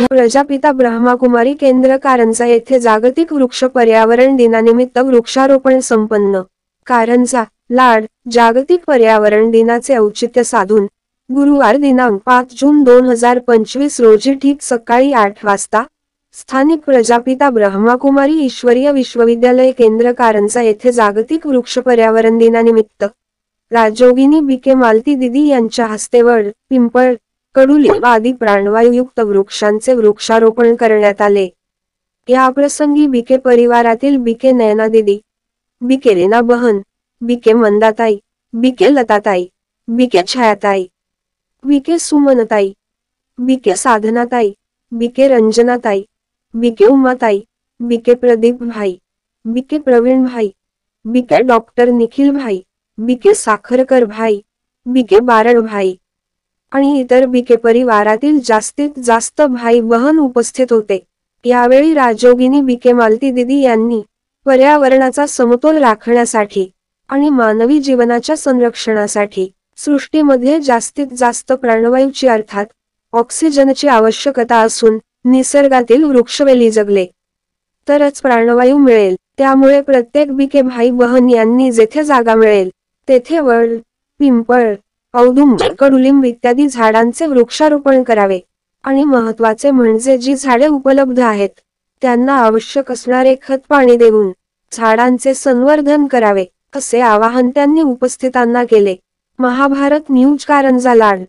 प्रजापिता ब्रह्माकुमारी केंद्र कारंजा येथे जागतिक वृक्ष पर्यावरण दिनानिमित्त वृक्षारोपण संपन्न. कारंजा, लाड. जागतिक पर्यावरण दिनाचे औचित्य साधून गुरुवार दिनांक 5 जून 2025 रोजी ठीक सकाळी 8 वाजता स्थानिक प्रजापिता ब्रह्माकुमारी ईश्वरीय विश्वविद्यालय केंद्र कारंजा येथे जागतिक वृक्ष पर्यावरण दिनानिमित्त राजयोगिनी बी.के. मालती दिदी यांच्या हस्ते वड, पिंपळ, कडुलिंब आदी प्राणवायुयुक्त वृक्षांचे वृक्षारोपण करण्यात आले. याप्रसंगी बी.के. परिवारातील बी.के. नयना दिदी, बी.के. रीना बहन, बी.के. मंदाताई, बी.के. लताताई, बी.के. छायाताई, बी.के. सुमनताई, बी.के. साधनाताई, बी.के. रंजनाताई, बी.के. उमाताई, बी.के. प्रदीप भाई, बी.के. प्रवीण भाई, बी.के. डॉक्टर निखिल भाई, बी.के. साखरकर भाई, बी.के. बारड भाई आणि इतर बी.के. परिवारातील जास्तीत जास्त भाई बहन उपस्थित होते. यावेळी राजयोगिनी बी.के. मालती दिदी यांनी पर्यावरणाचा समतोल राखण्यासाठी आणि मानवी जीवनाच्या संरक्षणासाठी सृष्टीमध्ये जास्तीत जास्त प्राणवायूची अर्थात ऑक्सिजनची आवश्यकता असून निसर्गातील वृक्षवेली जगले तरच प्राणवायू मिळेल. त्यामुळे प्रत्येक बी.के. भाई बहन यांनी जेथे जागा मिळेल तेथे वड, पिंपळ, औदुंबर, कडुलिंब इत्यादी झाडांचे वृक्षारोपण करावे आणि महत्त्वाचे म्हणजे जी झाडे उपलब्ध आहेत त्यांना आवश्यक असणारे खत पाणी देऊन झाडांचे संवर्धन करावे असे आवाहन त्यांनी उपस्थितांना केले. महाभारत न्यूज कारंजा लाड.